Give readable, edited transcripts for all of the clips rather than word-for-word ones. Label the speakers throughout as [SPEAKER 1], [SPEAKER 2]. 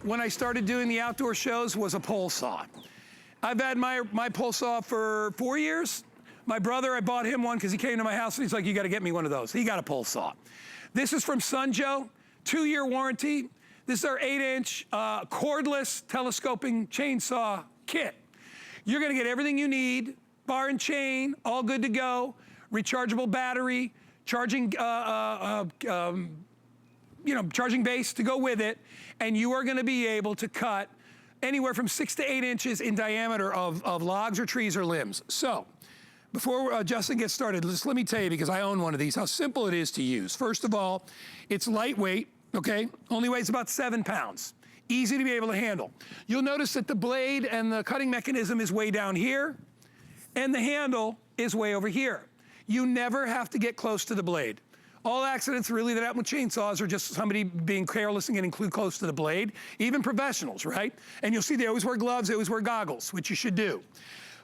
[SPEAKER 1] when I started doing the outdoor shows was a pole saw. I've had my pole saw for 4 years. My brother, I bought him one because he came to my house and he's like, you got to get me one of those. He got a pole saw. This is from Sunjo, 2-year warranty. This is our 8-inch cordless telescoping chainsaw kit. You're gonna get everything you need, bar and chain, all good to go, rechargeable battery, charging, charging base to go with it, and you are gonna be able to cut anywhere from 6 to 8 inches in diameter of logs or trees or limbs. So, before Justin gets started, just let me tell you, because I own one of these, how simple it is to use. First of all, it's lightweight, okay? Only weighs about 7 pounds. Easy to be able to handle. You'll notice that the blade and the cutting mechanism is way down here, and the handle is way over here. You never have to get close to the blade. All accidents really that happen with chainsaws are just somebody being careless and getting too close to the blade, even professionals, right? And you'll see they always wear gloves, they always wear goggles, which you should do.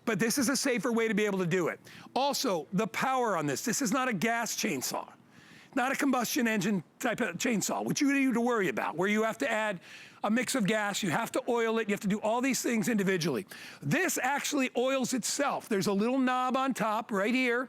[SPEAKER 1] But this is a safer way to be able to do it. Also, the power on this is not a gas chainsaw, not a combustion engine type of chainsaw, which you need to worry about, where you have to add a mix of gas, you have to oil it, you have to do all these things individually. This actually oils itself. There's a little knob on top right here,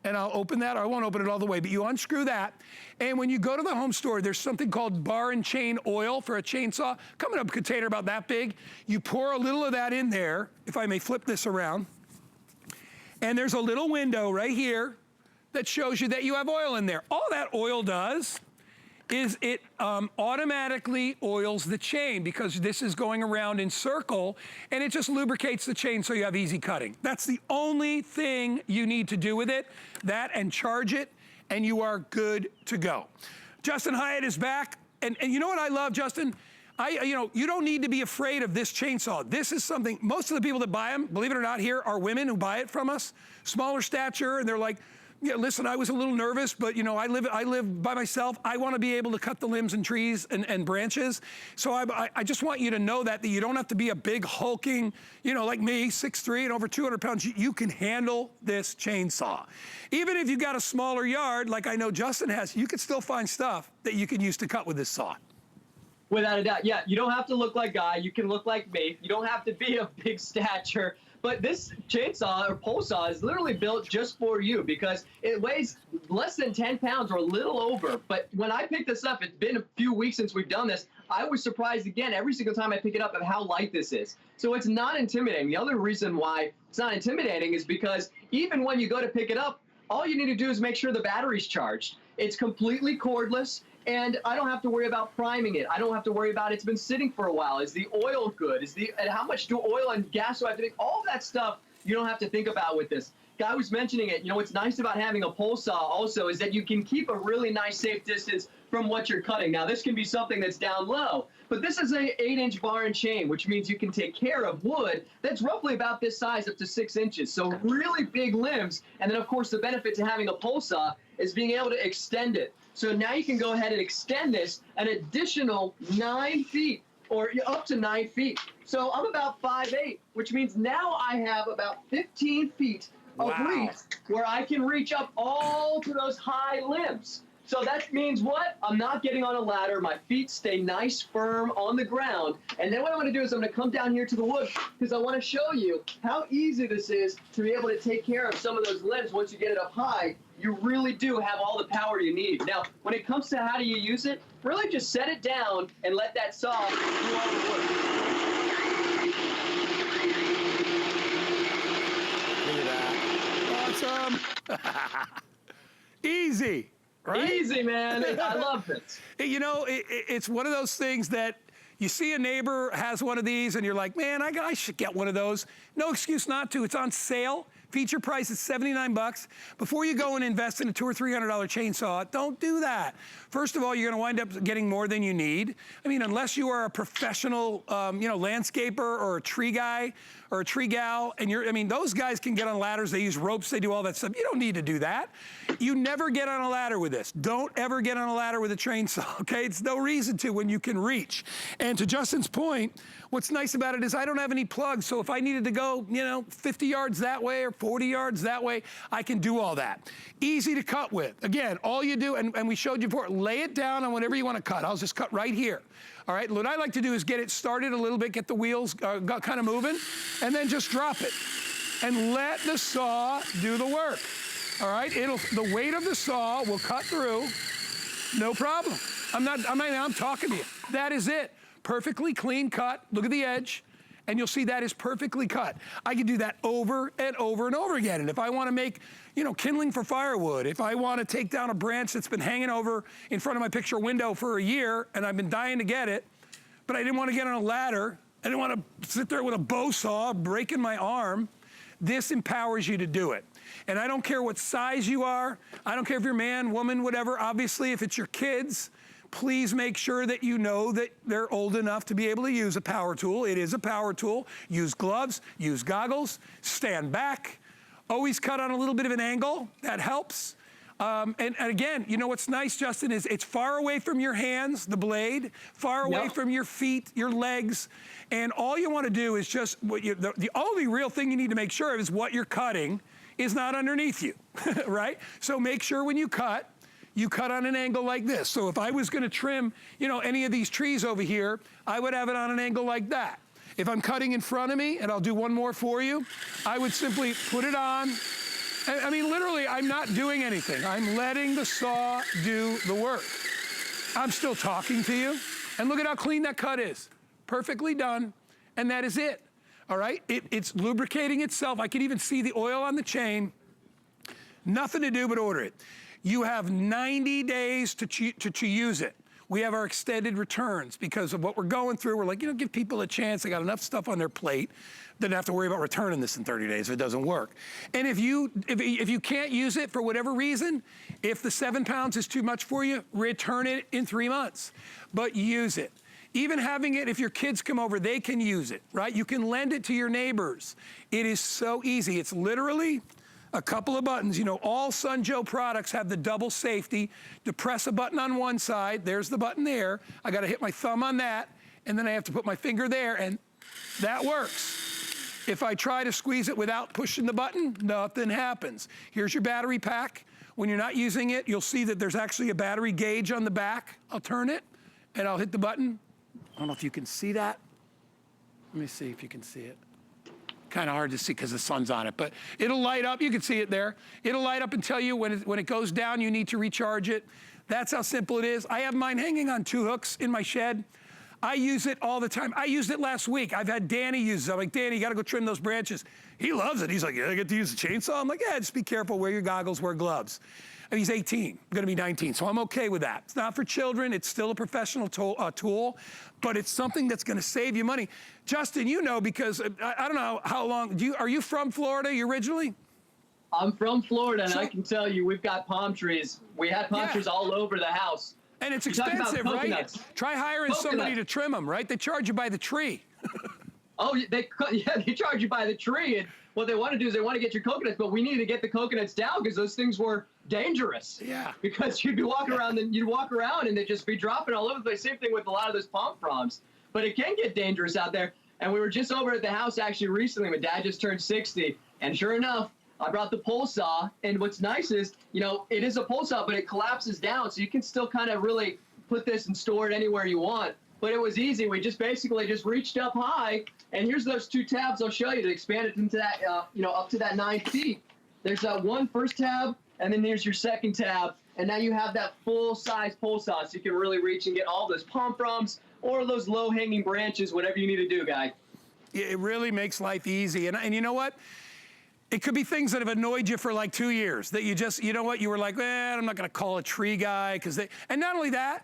[SPEAKER 1] and I'll open that, or I won't open it all the way, but you unscrew that, and when you go to the home store, there's something called bar and chain oil for a chainsaw. Come in a container about that big. You pour a little of that in there, if I may flip this around, and there's a little window right here that shows you that you have oil in there. All that oil does is it automatically oils the chain, because this is going around in circle, and it just lubricates the chain so you have easy cutting. That's the only thing you need to do with it, that and charge it, and you are good to go. Justin Hyatt is back, and you know what I love, Justin? You don't need to be afraid of this chainsaw. This is something, most of the people that buy them, believe it or not, here are women who buy it from us, smaller stature, and they're like, yeah, listen, I was a little nervous, but I live by myself. I want to be able to cut the limbs and trees and branches. So I just want you to know that you don't have to be a big hulking, like me, 6'3" and over 200 pounds. You can handle this chainsaw. Even if you've got a smaller yard, like I know Justin has, you can still find stuff that you can use to cut with this saw.
[SPEAKER 2] Without a doubt, yeah. You don't have to look like Guy. You can look like me. You don't have to be a big stature. But this chainsaw or pole saw is literally built just for you, because it weighs less than 10 pounds or a little over. But when I picked this up, it's been a few weeks since we've done this, I was surprised again every single time I pick it up at how light this is. So it's not intimidating. The other reason why it's not intimidating is because even when you go to pick it up, all you need to do is make sure the battery's charged. It's completely cordless, and I don't have to worry about priming it. I don't have to worry about it's been sitting for a while. Is the oil good? And how much do oil and gas do I have to make? All that stuff you don't have to think about with this. Guy was mentioning it. What's nice about having a pole saw also is that you can keep a really nice safe distance from what you're cutting. Now, this can be something that's down low, but this is a 8-inch bar and chain, which means you can take care of wood that's roughly about this size, up to 6 inches. So really big limbs. And then, of course, the benefit to having a pole saw is being able to extend it. So now you can go ahead and extend this an additional 9 feet, or up to 9 feet. So I'm about 5'8", which means now I have about 15 feet of reach where I can reach up all to those high limbs. So that means what? I'm not getting on a ladder. My feet stay nice, firm on the ground. And then what I'm going to do is I'm going to come down here to the wood, because I want to show you how easy this is to be able to take care of some of those limbs. Once you get it up high, you really do have all the power you need. Now, when it comes to how do you use it, really just set it down and let that saw do all the work.
[SPEAKER 1] Look at that. Awesome. Easy. Right?
[SPEAKER 2] Easy, man. I love this.
[SPEAKER 1] It's one of those things that you see a neighbor has one of these and you're like, man, I should get one of those. No excuse not to. It's on sale. Feature price is 79 bucks. Before you go and invest in a $200 or $300 chainsaw, don't do that. First of all, you're gonna wind up getting more than you need. I mean, unless you are a professional, landscaper or a tree guy or a tree gal, and those guys can get on ladders, they use ropes, they do all that stuff. You don't need to do that. You never get on a ladder with this. Don't ever get on a ladder with a chainsaw, okay? It's no reason to when you can reach. And to Justin's point, what's nice about it is I don't have any plugs, so if I needed to go, 50 yards that way or 40 yards that way, I can do all that. Easy to cut with. Again, all you do, and we showed you before, lay it down on whatever you want to cut. I'll just cut right here. All right, what I like to do is get it started a little bit, get the wheels kind of moving, and then just drop it. And let the saw do the work. All right, the weight of the saw will cut through, no problem. I'm talking to you. That is it. Perfectly clean cut. Look at the edge, and you'll see that is perfectly cut. I can do that over and over and over again. And if I want to make, kindling for firewood, if I want to take down a branch that's been hanging over in front of my picture window for a year, and I've been dying to get it, but I didn't want to get on a ladder, I didn't want to sit there with a bow saw breaking my arm, this empowers you to do it. And I don't care what size you are. I don't care if you're man, woman, whatever. Obviously, if it's your kids, please make sure that you know that they're old enough to be able to use a power tool. It is a power tool. Use gloves, use goggles, stand back. Always cut on a little bit of an angle. That helps. And again, what's nice, Justin, is it's far away from your hands, the blade, far away from your feet, your legs. And all you want to do is just, the only real thing you need to make sure of is what you're cutting is not underneath you, right? So make sure when you cut on an angle like this. So if I was gonna trim, any of these trees over here, I would have it on an angle like that. If I'm cutting in front of me, and I'll do one more for you, I would simply put it on. I mean, literally, I'm not doing anything. I'm letting the saw do the work. I'm still talking to you, and look at how clean that cut is. Perfectly done, and that is it. All right, it's lubricating itself. I can even see the oil on the chain. Nothing to do but order it. You have 90 days to use it. We have our extended returns because of what we're going through. We're like, give people a chance. They got enough stuff on their plate. They don't have to worry about returning this in 30 days if it doesn't work. And if you can't use it for whatever reason, if the 7 pounds is too much for you, return it in 3 months. But use it. Even having it, if your kids come over, they can use it, right? You can lend it to your neighbors. It is so easy. It's literally a couple of buttons. All Sun Joe products have the double safety. To press a button on one side, there's the button there. I got to hit my thumb on that, and then I have to put my finger there, and that works. If I try to squeeze it without pushing the button, nothing happens. Here's your battery pack. When you're not using it, you'll see that there's actually a battery gauge on the back. I'll turn it, and I'll hit the button. I don't know if you can see that. Let me see if you can see it. Kind of hard to see because the sun's on it, but it'll light up. You can see it there. It'll light up and tell you when it goes down, you need to recharge it. That's how simple it is. I have mine hanging on 2 hooks in my shed. I use it all the time. I used it last week. I've had Danny use it. I'm like, Danny, you got to go trim those branches. He loves it. He's like, yeah, I get to use the chainsaw. I'm like, yeah, just be careful. Wear your goggles, wear gloves. And he's 18, going to be 19, so I'm okay with that. It's not for children. It's still a professional tool, but it's something that's going to save you money. Justin, because I don't know how long, are you from Florida originally?
[SPEAKER 2] I'm from Florida, and I can tell you, we've got palm trees. We had palm trees all over the house.
[SPEAKER 1] And it's expensive, right? Try hiring somebody to trim them, right? They charge you by the tree.
[SPEAKER 2] Oh, they charge you by the tree, and what they want to do is they want to get your coconuts, but we need to get the coconuts down because those things were dangerous.
[SPEAKER 1] Yeah.
[SPEAKER 2] Because you'd be walking around, and you'd walk around, and they'd just be dropping all over the place. Same thing with a lot of those palm fronds. But it can get dangerous out there. And we were just over at the house actually recently. My dad just turned 60, and sure enough, I brought the pole saw. And what's nice is, it is a pole saw, but it collapses down, so you can still kind of really put this and store it anywhere you want. But it was easy. We just basically reached up high, and here's those 2 tabs I'll show you to expand it into that, up to that 9 feet. There's that one first tab, and then there's your second tab, and now you have that full-size pole saw, so you can really reach and get all those palm fronds or those low-hanging branches, whatever you need to do, guy.
[SPEAKER 1] It really makes life easy, and you know what? It could be things that have annoyed you for like 2 years, that you were like, I'm not going to call a tree guy, and not only that,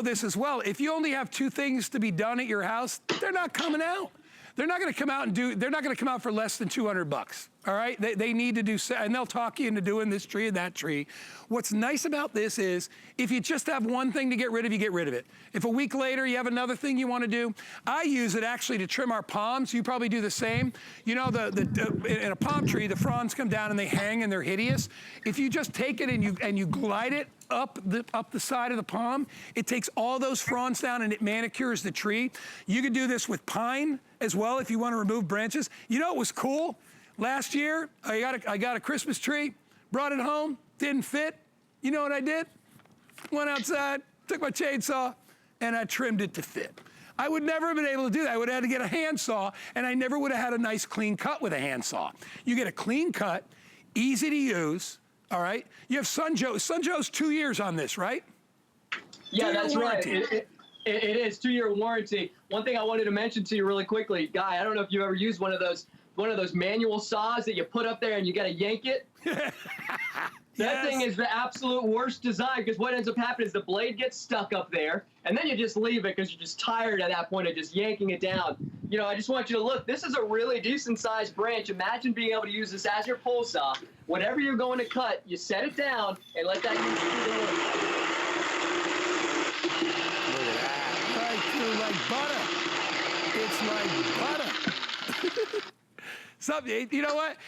[SPEAKER 1] this as well. If you only have 2 things to be done at your house, they're not coming out. They're not going to come out they're not going to come out for less than $200. All right, they need to do, and they'll talk you into doing this tree and that tree. What's nice about this is, if you just have one thing to get rid of, you get rid of it. If a week later you have another thing you want to do, I use it actually to trim our palms. You probably do the same. You know, in a palm tree, the fronds come down and they hang and they're hideous. If you just take it and you glide it up the side of the palm, it takes all those fronds down and it manicures the tree. You could do this with pine as well if you want to remove branches. You know what was cool? Last year, I got a Christmas tree, brought it home, didn't fit. You know what I did? Went outside, took my chainsaw, and I trimmed it to fit. I would never have been able to do that. I would have had to get a handsaw, and I never would have had a nice clean cut with a handsaw. You get a clean cut, easy to use, all right? You have Sun Joe's 2 years on this, right?
[SPEAKER 2] Yeah, that's right. It is 2-year warranty. One thing I wanted to mention to you really quickly, Guy, I don't know if you ever used one of those manual saws that you put up there and you got to yank it. That thing is the absolute worst design, because what ends up happening is the blade gets stuck up there, and then you just leave it because you're just tired at that point of just yanking it down. You know, I just want you to look. This is a really decent-sized branch. Imagine being able to use this as your pole saw. Whatever you're going to cut, you set it down and let that use
[SPEAKER 1] Right through like butter. It's like butter. You know what?